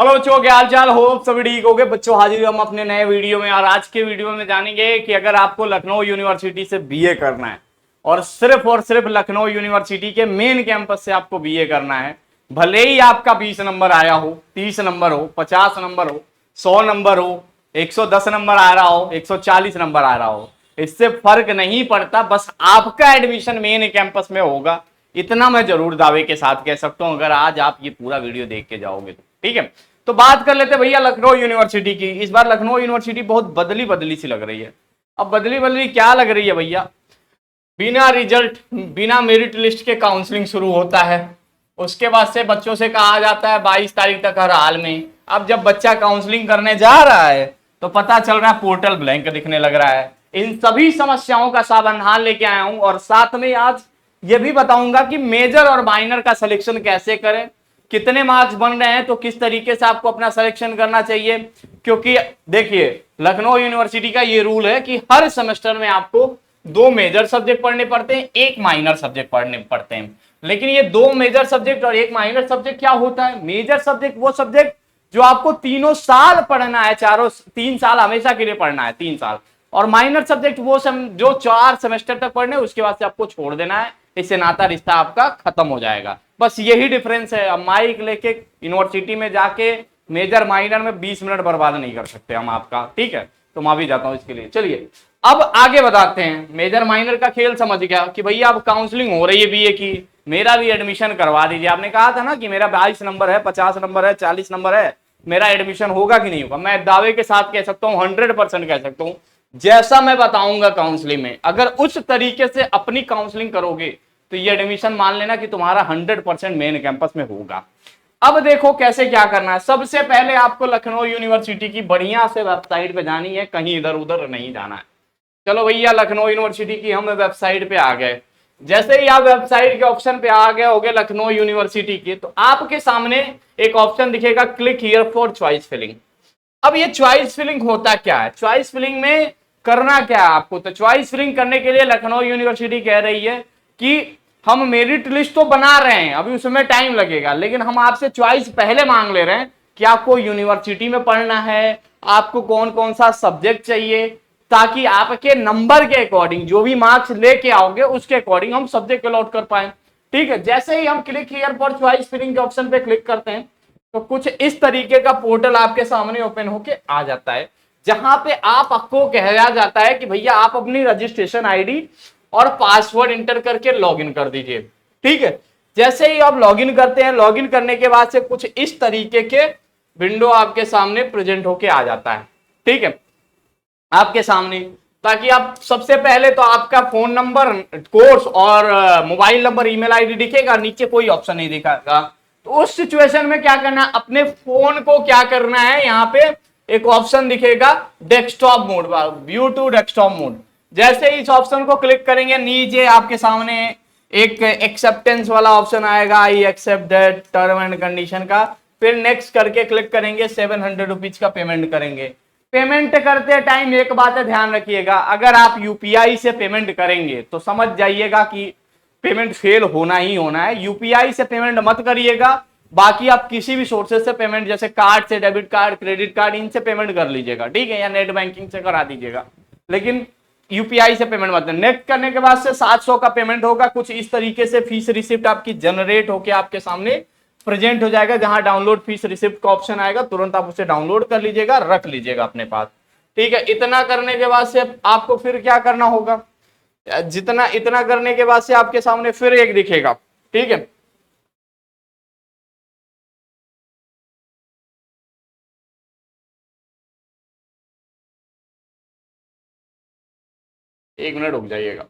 Hello बच्चों, क्या हाल चाल हो? सभी ठीक हो गए बच्चों? हाजिर हम अपने नए वीडियो में। और आज के वीडियो में जानेंगे कि अगर आपको लखनऊ यूनिवर्सिटी से बीए करना है और सिर्फ लखनऊ यूनिवर्सिटी के मेन कैंपस से आपको बीए करना है, भले ही आपका 20 नंबर आया हो, 30 नंबर हो, 50 नंबर हो, 100 नंबर हो, 110 नंबर आ रहा हो, 140 नंबर आ रहा हो, इससे फर्क नहीं पड़ता। बस आपका एडमिशन मेन कैंपस में होगा, इतना मैं जरूर दावे के साथ कह सकता हूं, अगर आज आप ये पूरा वीडियो देख के जाओगे तो। ठीक है, तो बात कर लेते भैया लखनऊ यूनिवर्सिटी की। इस बार लखनऊ यूनिवर्सिटी बहुत बदली बदली सी लग रही है। अब बदली बदली क्या लग रही है भैया? बिना रिजल्ट, बिना मेरिट लिस्ट के काउंसलिंग शुरू होता है। उसके बाद से बच्चों से कहा जाता है 22 तारीख तक हर हाल में। अब जब बच्चा काउंसलिंग करने जा रहा है तो पता चल रहा है पोर्टल ब्लैंक दिखने लग रहा है। इन सभी समस्याओं का समाधान लेके आया हूं और साथ में आज ये भी बताऊंगा कि मेजर और माइनर का सिलेक्शन कैसे करें, कितने मार्क्स बन रहे हैं तो किस तरीके से आपको अपना सिलेक्शन करना चाहिए। क्योंकि देखिए, लखनऊ यूनिवर्सिटी का ये रूल है कि हर सेमेस्टर में आपको 2 मेजर सब्जेक्ट पढ़ने पड़ते हैं, 1 माइनर सब्जेक्ट पढ़ने पड़ते हैं। लेकिन ये 2 मेजर सब्जेक्ट और 1 माइनर सब्जेक्ट क्या होता है? मेजर सब्जेक्ट वो सब्जेक्ट जो आपको तीनों साल पढ़ना है, 3 साल हमेशा के लिए पढ़ना है, 3 साल। और माइनर सब्जेक्ट वो जो 4 सेमेस्टर तक पढ़ने, उसके बाद से आपको छोड़ देना है। इससे नाता रिश्ता आपका खत्म हो जाएगा। बस यही डिफरेंस है। अब माइक लेके यूनिवर्सिटी में जाके मेजर माइनर में 20 मिनट बर्बाद नहीं कर सकते हम आपका। ठीक है, तो मैं भी जाता हूं इसके लिए। चलिए अब आगे बताते हैं। मेजर माइनर का खेल समझ गया कि भैया अब काउंसलिंग हो रही है बीए की, मेरा भी एडमिशन करवा दीजिए। आपने कहा था ना कि मेरा 22 नंबर है, 50 नंबर है, 40 नंबर है, मेरा एडमिशन होगा कि नहीं होगा? मैं दावे के साथ कह सकता हूं, 100% कह सकता हूं, जैसा मैं बताऊंगा काउंसलिंग में, अगर उस तरीके से अपनी काउंसलिंग करोगे तो ये एडमिशन मान लेना कि तुम्हारा 100% मेन कैंपस में होगा। अब देखो कैसे क्या करना है। सबसे पहले आपको लखनऊ यूनिवर्सिटी की बढ़िया से वेबसाइट पे जानी है, कहीं इधर उधर नहीं जाना है। चलो भैया, लखनऊ यूनिवर्सिटी की हम वेबसाइट पे आ गए। जैसे ही आप वेबसाइट के ऑप्शन पे आ गए होगे लखनऊ यूनिवर्सिटी की, तो आपके सामने एक ऑप्शन दिखेगा, click here for choice filling. अब ये चॉइस फिलिंग होता क्या है? चॉइस फिलिंग में करना क्या है आपको? तो चॉइस फिलिंग करने के लिए लखनऊ यूनिवर्सिटी कह रही है कि हम मेरिट लिस्ट तो बना रहे हैं, अभी उसमें टाइम लगेगा, लेकिन हम आपसे चॉइस पहले मांग ले रहे हैं कि आपको यूनिवर्सिटी में पढ़ना है, आपको कौन कौन सा सब्जेक्ट चाहिए, ताकि आपके नंबर के अकॉर्डिंग जो भी मार्क्स लेके आओगे उसके अकॉर्डिंग हम सब्जेक्ट अलॉट कर पाए। ठीक है, जैसे ही हम click here for choice filling के ऑप्शन पे क्लिक करते हैं तो कुछ इस तरीके का पोर्टल आपके सामने ओपन होके आ जाता है, जहां पे आपको कहा जाता है कि भैया आप अपनी रजिस्ट्रेशन आईडी और पासवर्ड इंटर करके लॉगिन कर दीजिए। ठीक है, जैसे ही आप लॉगिन करते हैं, लॉगिन करने के बाद से कुछ इस तरीके के विंडो आपके सामने प्रेजेंट होके आ जाता है। ठीक है, आपके सामने, ताकि आप सबसे पहले तो आपका फोन नंबर, कोर्स और मोबाइल नंबर, ईमेल आईडी दिखेगा, नीचे कोई ऑप्शन नहीं दिखाएगा। तो उस सिचुएशन में क्या करना है, अपने फोन को क्या करना है, यहाँ पे एक ऑप्शन दिखेगा desktop mode, view to desktop mode. जैसे इस ऑप्शन को क्लिक करेंगे, नीचे आपके सामने एक एक्सेप्टेंस वाला ऑप्शन आएगा, I accept that term and condition का। फिर नेक्स्ट करके क्लिक करेंगे, 700 रुपीज का पेमेंट करेंगे। पेमेंट करते टाइम एक बात है, ध्यान रखिएगा, अगर आप यूपीआई से पेमेंट करेंगे तो समझ जाइएगा कि पेमेंट फेल होना ही होना है। यूपीआई से पेमेंट मत करिएगा, बाकी आप किसी भी सोर्सेज से पेमेंट, जैसे कार्ड से, डेबिट कार्ड, क्रेडिट कार्ड, इनसे पेमेंट कर लीजिएगा। ठीक है, या नेट बैंकिंग से करा दीजिएगा, लेकिन यूपीआई से पेमेंट मत। नेक्स्ट करने के बाद से 700 का पेमेंट होगा। कुछ इस तरीके से फीस रिसिप्ट आपकी जनरेट होकर आपके सामने प्रेजेंट हो जाएगा, जहां डाउनलोड फीस रिसिप्ट का ऑप्शन आएगा, तुरंत आप उसे डाउनलोड कर लीजिएगा, रख लीजिएगा अपने पास। ठीक है, इतना करने के बाद से आपको फिर क्या करना होगा, इतना करने के बाद से आपके सामने फिर एक दिखेगा। ठीक है, एक मिनट रुक जाइएगा।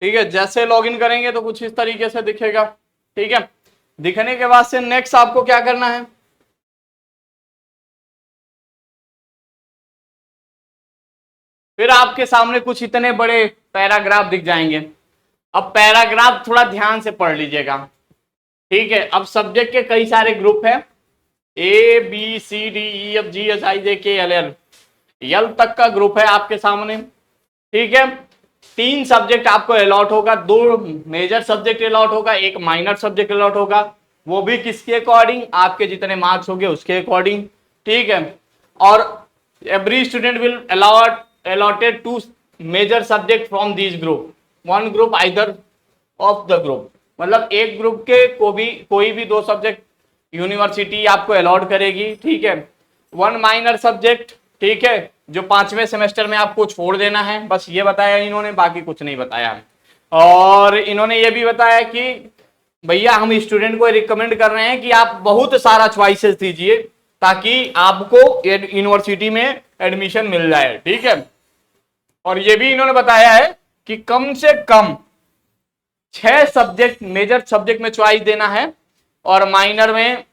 ठीक है, जैसे लॉगिन करेंगे तो कुछ इस तरीके से दिखेगा। ठीक है, दिखने के बाद से नेक्स्ट आपको क्या करना है, फिर आपके सामने कुछ इतने बड़े पैराग्राफ दिख जाएंगे। अब पैराग्राफ थोड़ा ध्यान से पढ़ लीजिएगा। ठीक है, अब सब्जेक्ट के कई सारे ग्रुप है, A B C D E F G H I J K L L, यल तक का ग्रुप है आपके सामने। ठीक है। 3 सब्जेक्ट आपको अलॉट होगा, 2 मेजर सब्जेक्ट अलॉट होगा, 1 माइनर सब्जेक्ट अलॉट होगा, वो भी किसके अकॉर्डिंग, आपके जितने मार्क्स होंगे उसके अकॉर्डिंग। ठीक है। और every student will allotted 2 major subject from this group, 1 group either of the group, मतलब एक ग्रुप के कोई भी 2 सब्जेक्ट यूनिवर्सिटी आपको अलॉट करेगी। ठीक है। 1 माइनर सब्जेक्ट, ठीक है, जो 5वें सेमेस्टर में आपको छोड़ देना है, बस ये बताया इन्होंने, बाकी कुछ नहीं बताया। और इन्होंने ये भी बताया कि भैया हम स्टूडेंट को रिकमेंड कर रहे हैं कि आप बहुत सारा चॉइसेस दीजिए ताकि आपको यूनिवर्सिटी में एडमिशन मिल जाए। ठीक है। और ये भी इन्होंने बताया है कि कम से कम 6 सब्जेक्ट मेजर सब्जेक्ट में चॉइस देना है और माइनर में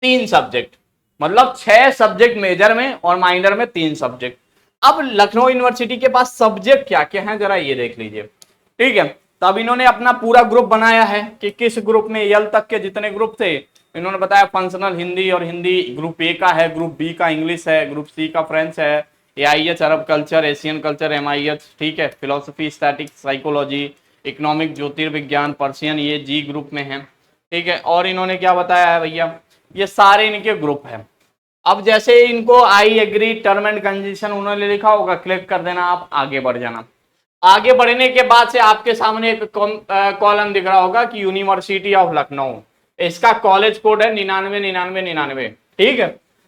3 सब्जेक्ट, मतलब 6 सब्जेक्ट मेजर में और माइनर में 3 सब्जेक्ट। अब लखनऊ यूनिवर्सिटी के पास सब्जेक्ट क्या क्या है जरा ये देख लीजिए। ठीक है। तब इन्होंने अपना पूरा ग्रुप बनाया है कि किस ग्रुप में यल तक के जितने ग्रुप थे इन्होंने बताया, फंक्शनल हिंदी और हिंदी ग्रुप ए का है, ग्रुप बी का इंग्लिश है, ग्रुप सी का फ्रेंच है, AIH Arab culture, Asian culture MIH, ठीक है, फिलोसफी, स्टैटिक्स, साइकोलॉजी, इकोनॉमिक, ज्योतिर्विज्ञान, पर्शियन, ये जी ग्रुप में है। ठीक है। और इन्होंने क्या बताया है भैया, ये सारे इनके ग्रुप हैं। अब जैसे इनको I agree term and condition उन्होंने लिखा होगा, क्लिक कर देना, आप आगे बढ़ जाना। आगे बढ़ने के बाद से आपके सामने एक कॉलम दिख रहा होगा कि यूनिवर्सिटी ऑफ लखनऊ, इसका कॉलेज कोड है 999999। ठीक है।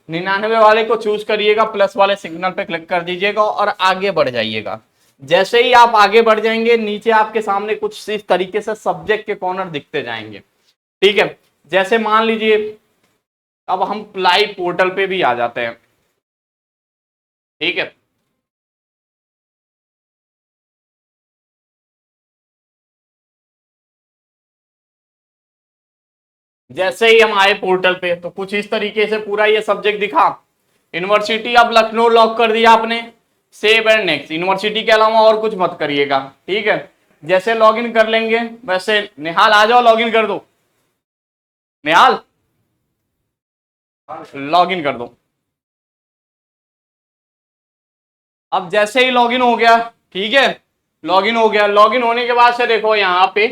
99 वाले को चूज करिएगा, प्लस वाले सिग्नल पे क्लिक कर दीजिएगा और आगे बढ़ जाइएगा। जैसे ही आप आगे बढ़ जाएंगे नीचे आपके सामने कुछ इस तरीके से सब्जेक्ट के कॉर्नर दिखते जाएंगे। ठीक है। जैसे मान लीजिए अब हम लाइव पोर्टल पे भी आ जाते हैं। ठीक है। जैसे ही हम आए पोर्टल पे तो कुछ इस तरीके से पूरा ये सब्जेक्ट दिखा। यूनिवर्सिटी ऑफ लखनऊ लॉक कर दिया आपने, सेव एंड नेक्स्ट। यूनिवर्सिटी के अलावा और कुछ मत करिएगा। ठीक है। जैसे लॉगिन कर लेंगे, वैसे निहाल आ जाओ लॉगिन कर दो, निहाल लॉगिन कर दो। अब जैसे ही लॉगिन हो गया, ठीक है, लॉगिन हो गया, लॉगिन होने के बाद से देखो यहाँ पे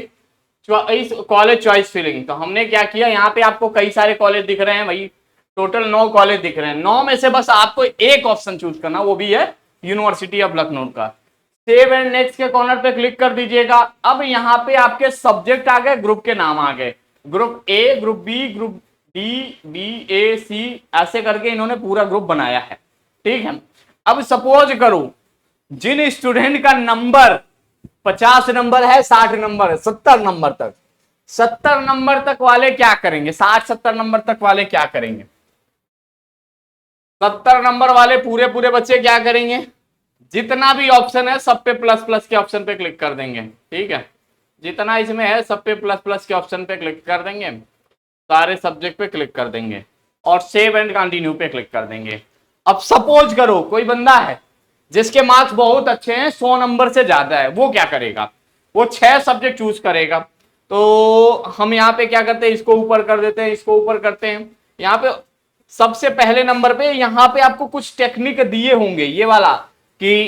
कॉलेज चॉइस फिलिंग, तो हमने क्या किया, यहाँ पे आपको कई सारे कॉलेज दिख रहे हैं भाई, टोटल 9 कॉलेज दिख रहे हैं। 9 में से बस आपको एक ऑप्शन चूज करना, वो भी है यूनिवर्सिटी ऑफ लखनऊ का। सेव एंड नेक्स्ट के कॉर्नर पे क्लिक कर दीजिएगा। अब यहाँ पे आपके सब्जेक्ट आ गए, ग्रुप के नाम आ गए, group A, group B, group D, BA, C, ऐसे करके इन्होंने पूरा ग्रुप बनाया है। ठीक है। अब सपोज करो जिन स्टूडेंट का नंबर 50 नंबर है, 60 नंबर है, 70 नंबर तक, 70 नंबर तक वाले क्या करेंगे, 60-70 नंबर तक वाले क्या करेंगे, 70 नंबर वाले पूरे पूरे बच्चे क्या करेंगे, जितना भी ऑप्शन है सब पे प्लस प्लस के ऑप्शन पे क्लिक कर देंगे। ठीक है। जितना इसमें है सब पे प्लस प्लस के ऑप्शन पे क्लिक कर देंगे, सारे सब्जेक्ट पे क्लिक कर देंगे और सेव एंड कंटिन्यू पे क्लिक कर देंगे। अब सपोज करो कोई बंदा है जिसके मार्क्स बहुत अच्छे हैं, 100 नंबर से ज्यादा है, वो क्या करेगा, वो 6 सब्जेक्ट चूज करेगा। तो हम यहाँ पे क्या करते हैं, इसको ऊपर कर देते हैं, इसको ऊपर करते हैं। यहाँ पे सबसे पहले नंबर पे यहाँ पे आपको कुछ टेक्निक दिए होंगे, ये वाला कि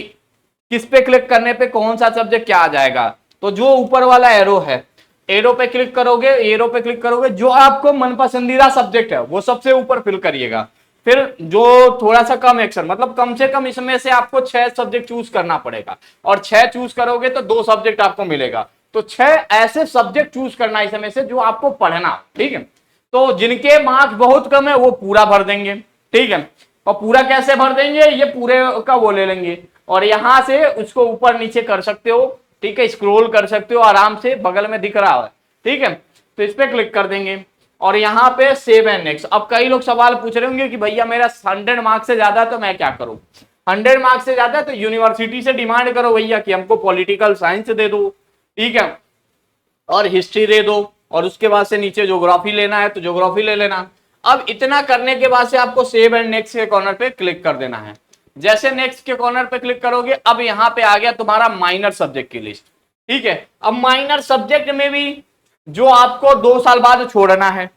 किस पे क्लिक करने पे कौन सा सब्जेक्ट क्या आ जाएगा। तो जो ऊपर वाला एरो है, एरो पे क्लिक करोगे, एरो पे क्लिक करोगे, जो आपको मन पसंदीदा सब्जेक्ट है वो सबसे ऊपर फिल करिएगा। फिर जो थोड़ा सा कम एक्शन, मतलब कम से कम इसमें से आपको 6 सब्जेक्ट चूज करना पड़ेगा, और 6 चूज करोगे तो 2 सब्जेक्ट आपको मिलेगा। तो 6 ऐसे सब्जेक्ट चूज करना इसमें से जो आपको पढ़ना। ठीक है। तो जिनके मार्क्स बहुत कम है वो पूरा भर देंगे। ठीक है। और पूरा कैसे भर देंगे, ये पूरे का वो ले लेंगे और यहां से उसको ऊपर नीचे कर सकते हो। ठीक है। स्क्रॉल कर सकते हो आराम से, बगल में दिख रहा है। ठीक है। तो इस पे क्लिक कर देंगे और यहाँ पे सेव एंड नेक्स्ट। अब कई लोग सवाल पूछ रहे होंगे कि भैया मेरा 100 मार्क्स से ज्यादा है तो मैं क्या करूं। 100 मार्क्स से ज्यादा है तो यूनिवर्सिटी से डिमांड करो भैया कि हमको पॉलिटिकल साइंस दे दो, ठीक है, और हिस्ट्री दे दो, और उसके बाद से नीचे ज्योग्राफी लेना है तो ज्योग्राफी ले लेना। अब इतना करने के बाद से आपको सेव एंड नेक्स्ट के कॉर्नर पे क्लिक कर देना है। जैसे नेक्स्ट के कॉर्नर पे क्लिक करोगे, अब यहाँ पे आ गया तुम्हारा माइनर सब्जेक्ट की लिस्ट। ठीक है। अब माइनर सब्जेक्ट में भी जो आपको 2 साल बाद छोड़ना है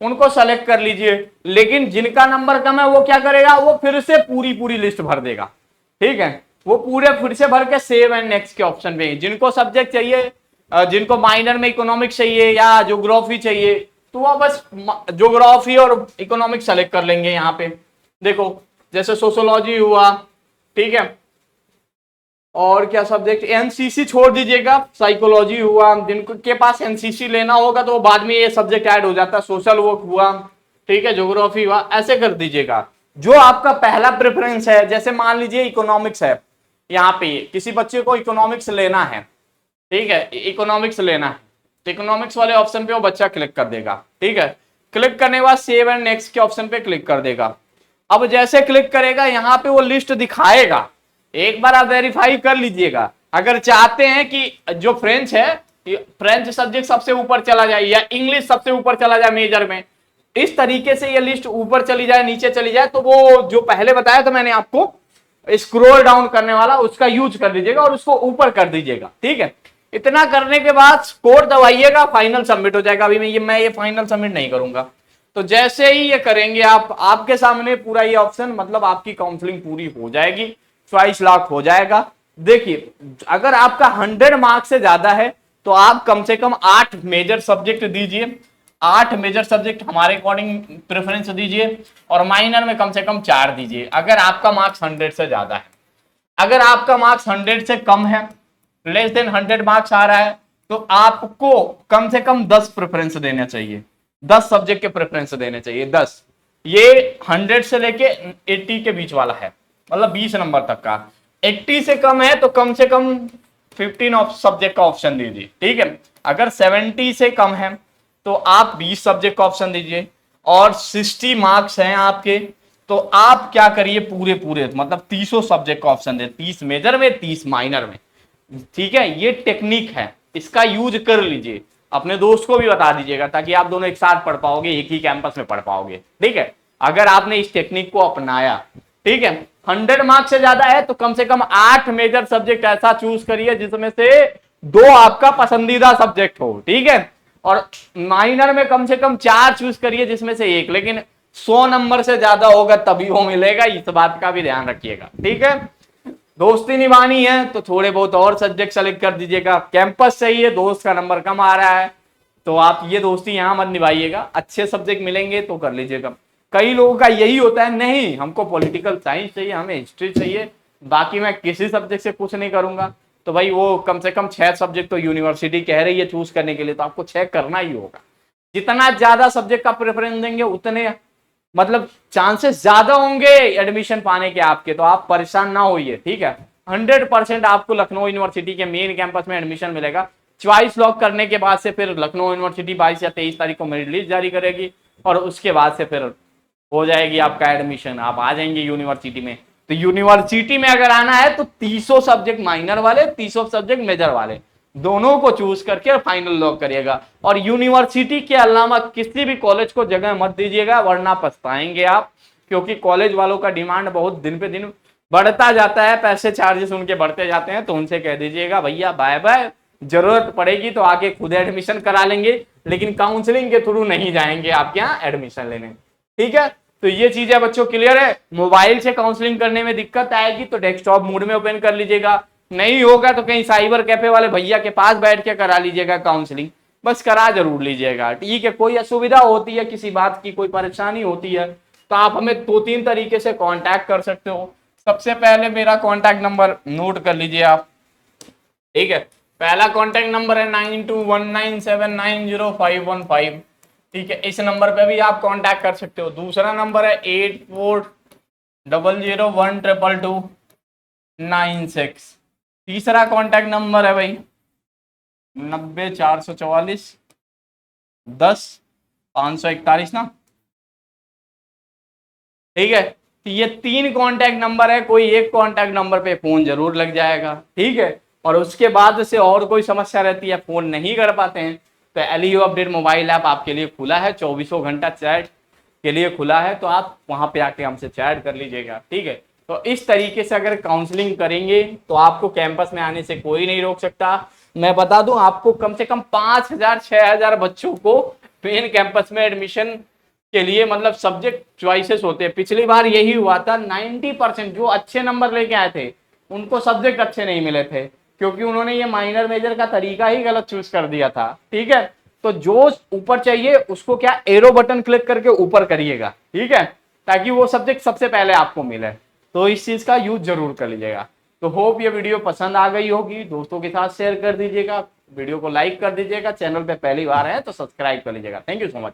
उनको सेलेक्ट कर लीजिए, लेकिन जिनका नंबर कम है वो क्या करेगा, वो फिर से पूरी पूरी लिस्ट भर देगा। ठीक है। वो पूरे फिर से भर के सेव एंड नेक्स्ट के ऑप्शन पे। जिनको सब्जेक्ट चाहिए, जिनको माइनर में इकोनॉमिक्स चाहिए या ज्योग्राफी चाहिए, तो वह बस ज्योग्राफी और इकोनॉमिक्स सेलेक्ट कर लेंगे यहाँ पे। देखो जैसे सोशोलॉजी हुआ, ठीक है, और क्या सब्जेक्ट, एनसीसी छोड़ दीजिएगा, साइकोलॉजी हुआ, जिनको के पास एनसीसी लेना होगा तो बाद में ये सब्जेक्ट ऐड हो जाता है, सोशल वर्क हुआ, ठीक है, ज्योग्राफी हुआ, ऐसे कर दीजिएगा। जो आपका पहला प्रेफरेंस है, जैसे मान लीजिए इकोनॉमिक्स है, यहाँ पे किसी बच्चे को इकोनॉमिक्स लेना है, ठीक है, इकोनॉमिक्स लेना है, तो इकोनॉमिक्स वाले ऑप्शन पे वो बच्चा क्लिक कर देगा, ठीक है। क्लिक करने के बाद सेव एंड नेक्स्ट के ऑप्शन पे क्लिक कर देगा। अब जैसे क्लिक करेगा यहाँ पे वो लिस्ट दिखाएगा, एक बार आप वेरीफाई कर लीजिएगा। अगर चाहते हैं कि जो फ्रेंच है, फ्रेंच सब्जेक्ट सबसे ऊपर चला जाए या इंग्लिश सबसे ऊपर चला जाए मेजर में, इस तरीके से ये लिस्ट ऊपर चली जाए नीचे चली जाए, तो वो जो पहले बताया था मैंने आपको स्क्रॉल डाउन करने वाला, उसका यूज कर लीजिएगा और उसको ऊपर कर दीजिएगा, ठीक है। इतना करने के बाद कोड दबाइएगा, फाइनल सबमिट हो जाएगा। अभी मैं ये फाइनल सबमिट नहीं करूंगा। तो जैसे ही ये करेंगे आप, आपके सामने पूरा ये ऑप्शन, मतलब आपकी काउंसलिंग पूरी हो जाएगी, चॉइस लॉक हो जाएगा। देखिए अगर आपका 100 मार्क्स से ज्यादा है तो आप कम से कम 8 मेजर सब्जेक्ट दीजिए, 8 मेजर सब्जेक्ट हमारे अकॉर्डिंग प्रेफरेंस दीजिए, और माइनर में कम से कम 4 दीजिए अगर आपका मार्क्स 100 से ज्यादा है। अगर आपका मार्क्स 100 से कम है, लेस देन 100 मार्क्स आ रहा है, तो आपको कम से कम 10 प्रेफरेंस देना चाहिए, 10 सब्जेक्ट के प्रेफरेंस देने चाहिए, 10। ये 100 से लेके 80 के बीच वाला है, मतलब 20 नंबर तक का। 80 से कम है तो कम से कम 15 सब्जेक्ट का ऑप्शन दीजिए, ठीक है। अगर 70 से कम है तो आप 20 सब्जेक्ट का ऑप्शन दीजिए, और 60 मार्क्स हैं आपके तो आप क्या करिए, पूरे पूरे मतलब 30 सब्जेक्ट का ऑप्शन दे, 30 मेजर में 30 माइनर में, ठीक है। ये टेक्निक है, इसका यूज कर लीजिए, अपने दोस्त को भी बता दीजिएगा ताकि आप दोनों एक साथ पढ़ पाओगे, एक ही कैंपस में पढ़ पाओगे, ठीक है, अगर आपने इस टेक्निक को अपनाया, ठीक है। 100 मार्क्स से ज्यादा है तो कम से कम 8 मेजर सब्जेक्ट ऐसा चूज करिए जिसमें से 2 आपका पसंदीदा सब्जेक्ट हो, ठीक है, और माइनर में कम से कम 4 चूज करिए जिसमें से 1, लेकिन 100 नंबर से ज्यादा होगा तभी वो मिलेगा, इस बात का भी ध्यान रखिएगा, ठीक है। दोस्ती निभानी है तो थोड़े बहुत और सब्जेक्ट सेलेक्ट कर दीजिएगा। कैंपस सही है, दोस्त का नंबर कम आ रहा है तो आप ये दोस्ती यहां मत निभाइएगा, अच्छे सब्जेक्ट मिलेंगे तो कर लीजिएगा। कई लोगों का यही होता है, नहीं हमको पॉलिटिकल साइंस चाहिए, हमें हिस्ट्री चाहिए, बाकी मैं किसी सब्जेक्ट से कुछ नहीं करूंगा। तो भाई वो कम से कम 6 सब्जेक्ट तो यूनिवर्सिटी कह रही है चूज करने के लिए, तो आपको 6 करना ही होगा। जितना ज्यादा सब्जेक्ट का प्रेफरेंस देंगे उतने मतलब चांसेस ज्यादा होंगे एडमिशन पाने के आपके, तो आप परेशान ना होइए, ठीक है। 100% आपको लखनऊ यूनिवर्सिटी के मेन कैंपस में एडमिशन मिलेगा। चॉइस लॉक करने के बाद से फिर लखनऊ यूनिवर्सिटी 22 या 23 तारीख को मेरिट लिस्ट जारी करेगी, और उसके बाद से फिर हो जाएगी आपका एडमिशन, आप आ जाएंगे यूनिवर्सिटी में। तो यूनिवर्सिटी में अगर आना है तो 30 सब्जेक्ट माइनर वाले, 30 सब्जेक्ट मेजर वाले, दोनों को चूज करके फाइनल लॉक करिएगा। और यूनिवर्सिटी के अलावा किसी भी कॉलेज को जगह मत दीजिएगा, वरना पछताएंगे आप, क्योंकि कॉलेज वालों का डिमांड बहुत दिन पे दिन बढ़ता जाता है, पैसे चार्जेस उनके बढ़ते जाते हैं। तो उनसे कह दीजिएगा भैया बाय बाय, जरूरत पड़ेगी तो आगे खुद एडमिशन करा लेंगे, लेकिन काउंसलिंग के थ्रू नहीं जाएंगे आपके यहाँ एडमिशन लेने, ठीक है। तो ये चीजें बच्चों क्लियर है। मोबाइल से काउंसलिंग करने में दिक्कत आएगी तो डेस्कटॉप मोड में ओपन कर लीजिएगा, नहीं होगा तो कहीं साइबर कैफे वाले भैया के पास बैठ के करा लीजिएगा काउंसलिंग, बस करा जरूर लीजिएगा, ठीक है। कोई असुविधा होती है, किसी बात की कोई परेशानी होती है तो आप हमें 2-3 तरीके से कांटेक्ट कर सकते हो। सबसे पहले मेरा कांटेक्ट नंबर नोट कर लीजिए आप, ठीक है। पहला कांटेक्ट नंबर है 9219790515, ठीक है, इस नंबर पे भी आप कांटेक्ट कर सकते हो। दूसरा नंबर है 8400122296। तीसरा कांटेक्ट नंबर है भाई 9044410541 ना, ठीक है। तो ये 3 कांटेक्ट नंबर है, कोई एक कांटेक्ट नंबर पे फोन जरूर लग जाएगा, ठीक है। और उसके बाद से और कोई समस्या रहती है, फोन नहीं कर पाते हैं, तो एलईओ अपडेट मोबाइल ऐप आपके लिए खुला है, 24 घंटा चैट के लिए खुला है, तो आप वहां पे आके हमसे चैट कर लीजिएगा, ठीक है। तो इस तरीके से अगर काउंसलिंग करेंगे तो आपको कैंपस में आने से कोई नहीं रोक सकता। मैं बता दूं आपको कम से कम 5000-6000 बच्चों को मेन कैंपस में एडमिशन के लिए मतलब सब्जेक्ट चॉइसेस होते हैं। पिछली बार यही हुआ था, 90% जो अच्छे नंबर लेके आए थे उनको सब्जेक्ट अच्छे नहीं मिले थे, क्योंकि उन्होंने ये माइनर मेजर का तरीका ही गलत चूज कर दिया था। ठीक है, तो जो ऊपर चाहिए उसको क्या एरो बटन क्लिक करके ऊपर करिएगा, ठीक है, ताकि वो सब्जेक्ट सबसे पहले आपको मिले। तो इस चीज का यूज जरूर कर लीजिएगा। तो होप ये वीडियो पसंद आ गई होगी, दोस्तों के साथ शेयर कर दीजिएगा, वीडियो को लाइक कर दीजिएगा, चैनल पे पहली बार है तो सब्सक्राइब कर लीजिएगा। Thank you so much.